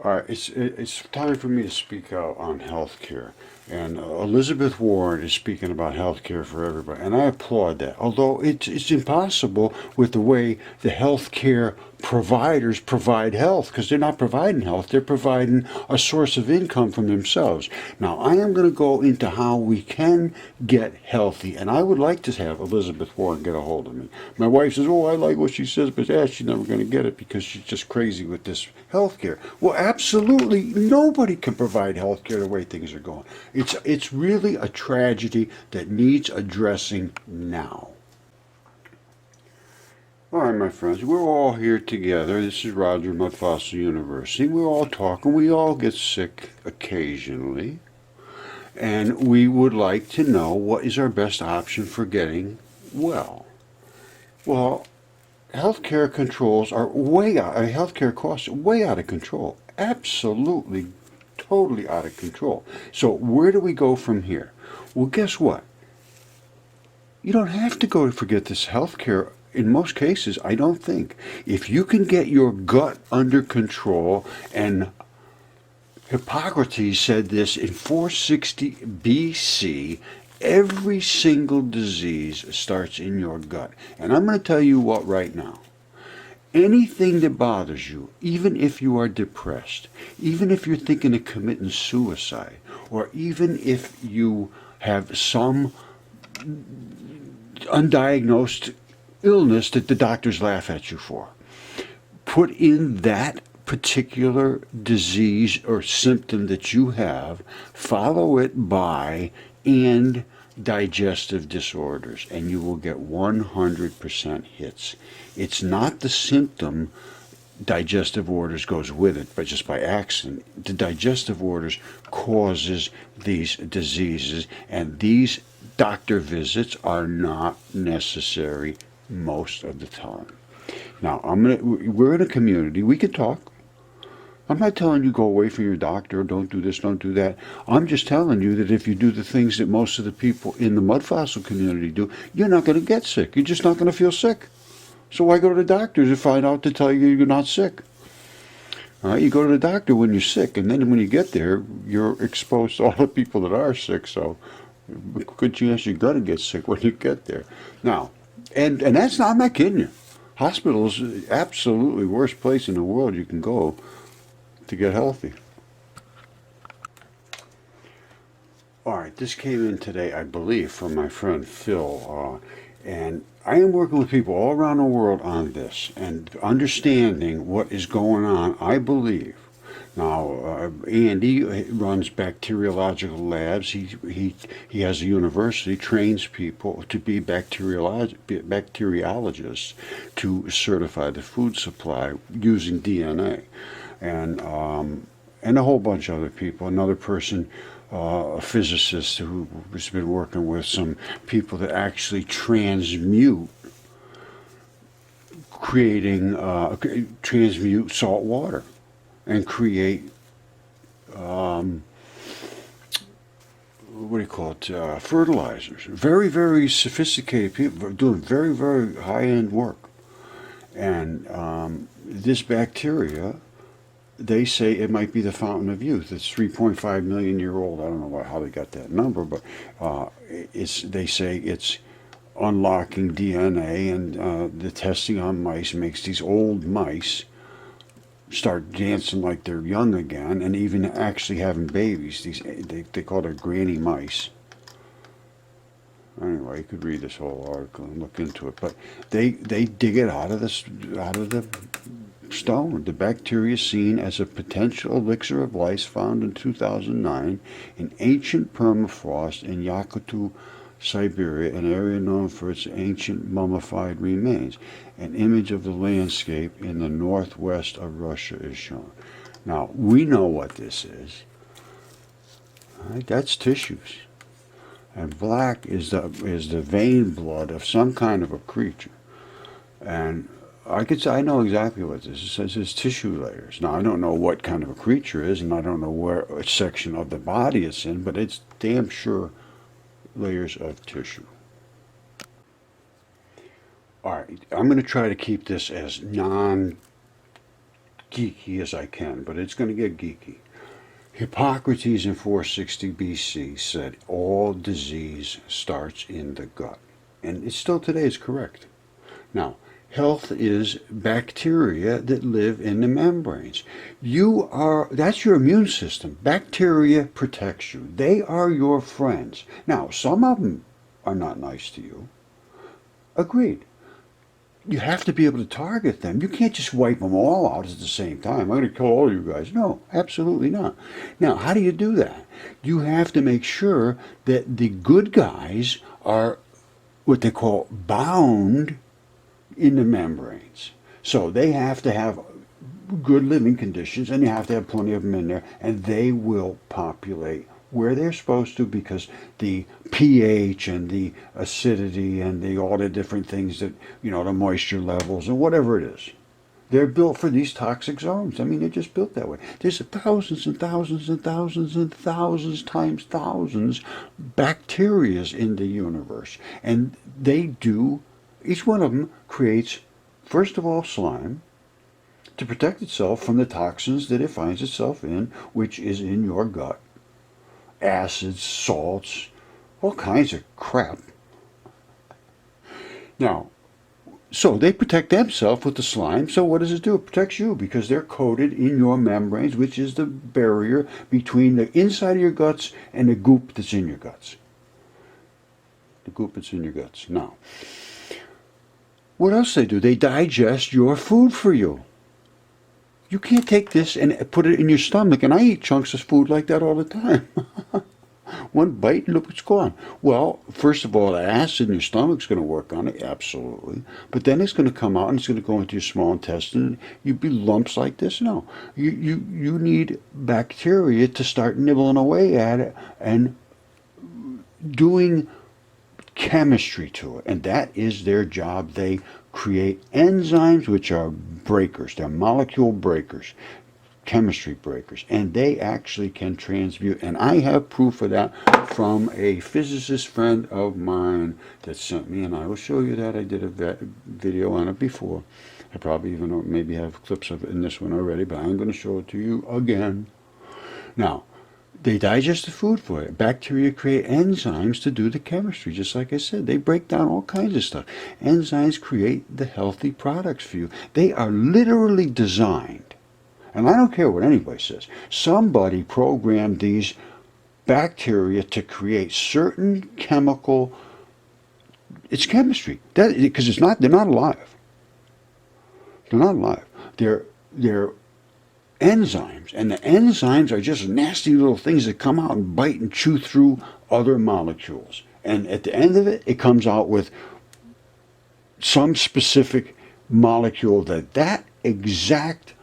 All right, it's time for me to speak out on healthcare. And Elizabeth Warren is speaking about healthcare for everybody, and I applaud that. Although it's impossible with the way the healthcare providers provide health, because they're not providing health, they're providing a source of income from themselves. Now, I am going to go into how we can get healthy, and I would like to have Elizabeth Warren get a hold of me. My wife says, "Oh, I like what she says, but she's never going to get it because she's just crazy with this healthcare." Well, absolutely nobody can provide healthcare the way things are going. It's really a tragedy that needs addressing now. All right, my friends, we're all here together. This is Roger Mudfossil University. We're all talking. We all get sick occasionally. And we would like to know what is our best option for getting well. Well, healthcare controls are way out, healthcare costs are way out of control. Absolutely, totally out of control. So where do we go from here? Well, guess what? You don't have to go to forget this healthcare. In most cases, I don't think. If you can get your gut under control, and Hippocrates said this in 460 BC, every single disease starts in your gut. And I'm going to tell you what right now. Anything that bothers you, even if you are depressed, even if you're thinking of committing suicide, or even if you have some undiagnosed illness that the doctors laugh at you for, put in that particular disease or symptom that you have, follow it by and digestive disorders, and you will get 100% hits. It's not the symptom. Digestive orders goes with it, but just by accident. The digestive orders causes these diseases, and these doctor visits are not necessary most of the time. Now, we're in a community. We can talk. I'm not telling you go away from your doctor, don't do this, don't do that. I'm just telling you that if you do the things that most of the people in the mud fossil community do, you're not going to get sick. You're just not going to feel sick. So why go to the doctor to find out to tell you you're not sick? You go to the doctor when you're sick, and then when you get there, you're exposed to all the people that are sick. So, good chance you're going to get sick when you get there. Now, and that's not, I'm not kidding you. Hospitals, absolutely worst place in the world you can go to get healthy. All right, this came in today, I believe, from my friend Phil, and I am working with people all around the world on this and understanding what is going on. I believe now, Andy runs bacteriological labs. He has a university, trains people to be bacteriologists to certify the food supply using DNA, and a whole bunch of other people. Another person, a physicist who has been working with some people that actually creating transmute salt water and create what do you call it? Fertilizers. Very, very sophisticated people doing very, very high end work. And this bacteria, they say it might be the fountain of youth. It's 3.5 million year old. I don't know how they got that number, but they say it's unlocking DNA, and the testing on mice makes these old mice start dancing like they're young again, and even actually having babies. They call it granny mice. Anyway, you could read this whole article and look into it, but they dig it out of the stone. The bacteria seen as a potential elixir of life found in 2009 in ancient permafrost in Yakutu, Siberia, an area known for its ancient mummified remains. An image of the landscape in the northwest of Russia is shown. Now, we know what this is. Right? That's tissues. And black is the vein blood of some kind of a creature. And I could say I know exactly what this is. It says it's tissue layers. Now, I don't know what kind of a creature it is, and I don't know what section of the body it's in, but it's damn sure layers of tissue. All right, I'm going to try to keep this as non geeky as I can, but it's going to get geeky. Hippocrates in 460 BC said all disease starts in the gut. And it still today is correct. Now, health is bacteria that live in the membranes. That's your immune system. Bacteria protects you. They are your friends. Now, some of them are not nice to you. Agreed. You have to be able to target them. You can't just wipe them all out at the same time. I'm going to kill all you guys. No, absolutely not. Now, how do you do that? You have to make sure that the good guys are what they call bound in the membranes. So they have to have good living conditions, and you have to have plenty of them in there, and they will populate where they're supposed to, because the pH and the acidity and all the different things that, the moisture levels and whatever it is, they're built for these toxic zones. I mean, they're just built that way. There's thousands and thousands and thousands and thousands times thousands bacterias in the universe, and each one of them creates, first of all, slime to protect itself from the toxins that it finds itself in, which is in your gut. Acids, salts, all kinds of crap. Now, so they protect themselves with the slime. So what does it do? It protects you because they're coated in your membranes, which is the barrier between the inside of your guts and the goop that's in your guts. The goop that's in your guts. Now, what else they do? They digest your food for you. You can't take this and put it in your stomach, and I eat chunks of food like that all the time. One bite, and look what's gone. Well, first of all, the acid in your stomach's going to work on it, absolutely. But then it's going to come out, and it's going to go into your small intestine, and you'd be lumps like this. No, you need bacteria to start nibbling away at it and doing chemistry to it, and that is their job. They create enzymes, which are breakers. They're molecule breakers, chemistry breakers, and they actually can transmute. And I have proof of that from a physicist friend of mine that sent me, and I will show you that. I did a video on it before. I probably even maybe have clips of it in this one already, but I'm going to show it to you again. Now, they digest the food for it. Bacteria create enzymes to do the chemistry, just like I said. They break down all kinds of stuff. Enzymes create the healthy products for you. They are literally designed, and I don't care what anybody says, somebody programmed these bacteria to create certain chemical, it's chemistry. Because they're not alive. They're not alive. They're enzymes, and the enzymes are just nasty little things that come out and bite and chew through other molecules, and at the end of it, it comes out with some specific molecule that exact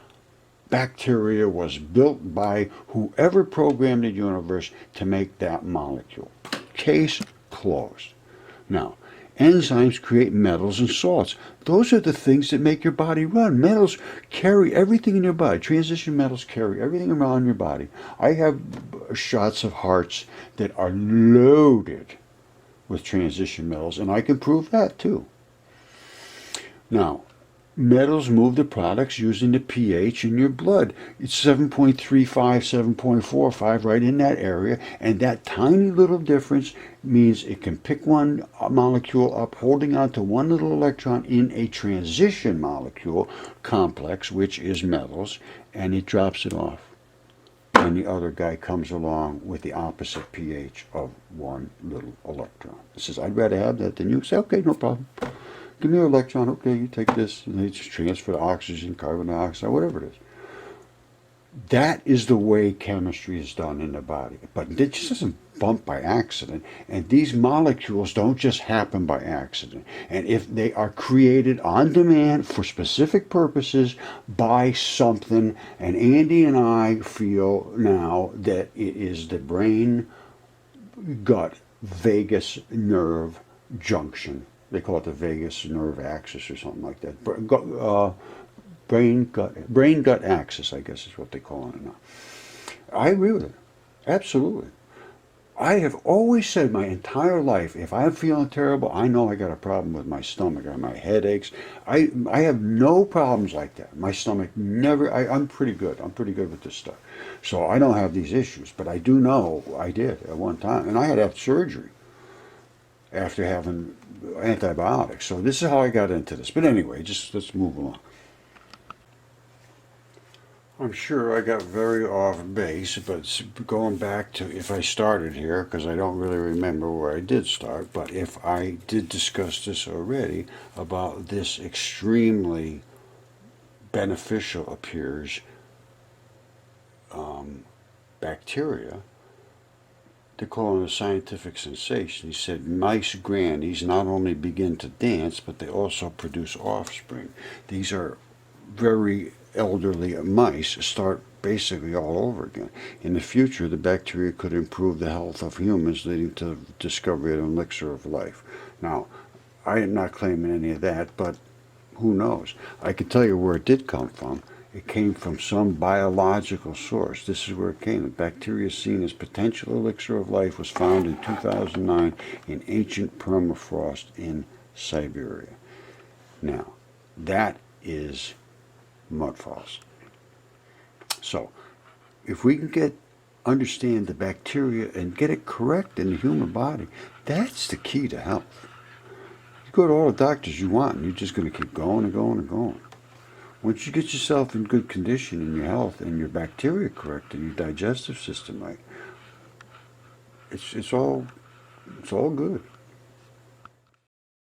bacteria was built by whoever programmed the universe to make that molecule. Case closed. Now, enzymes create metals and salts. Those are the things that make your body run. Metals carry everything in your body. Transition metals carry everything around your body. I have shots of hearts that are loaded with transition metals, and I can prove that too. Now, metals move the products using the pH in your blood. It's 7.35, 7.45, right in that area, and that tiny little difference means it can pick one molecule up, holding on to one little electron in a transition molecule complex, which is metals, and it drops it off. And the other guy comes along with the opposite pH of one little electron. It says, I'd rather have that than you. Say, okay, no problem. Give me your electron. Okay, you take this, and they just transfer the oxygen, carbon dioxide, whatever it is. That is the way chemistry is done in the body. But it just doesn't bump by accident. And these molecules don't just happen by accident. And if they are created on demand for specific purposes by something, and Andy and I feel now that it is the brain, gut, vagus nerve junction. They call it the vagus nerve axis or something like that. Brain gut axis, I guess is what they call it now. I agree with it. Absolutely. I have always said my entire life, if I'm feeling terrible, I know I got a problem with my stomach or my headaches. I have no problems like that. My stomach never, I'm pretty good. I'm pretty good with this stuff. So I don't have these issues, but I do know I did at one time. And I had to have surgery after having antibiotics. So this is how I got into this. But anyway, just let's move along. I'm sure I got very off base, but going back to if I started here, because I don't really remember where I did start, but if I did discuss this already about this extremely beneficial appears bacteria, they're calling it a scientific sensation. He said mice grannies not only begin to dance, but they also produce offspring. These are very elderly mice start basically all over again. In the future, the bacteria could improve the health of humans, leading to the discovery of an elixir of life. Now, I am not claiming any of that, but who knows? I can tell you where it did come from. It came from some biological source. This is where it came. The bacteria seen as potential elixir of life was found in 2009 in ancient permafrost in Siberia. Now, that is mudfalls. So, if we can understand the bacteria and get it correct in the human body, that's the key to health. You go to all the doctors you want, and you're just going to keep going and going and going. Once you get yourself in good condition in your health and your bacteria correct and your digestive system right, it's all good.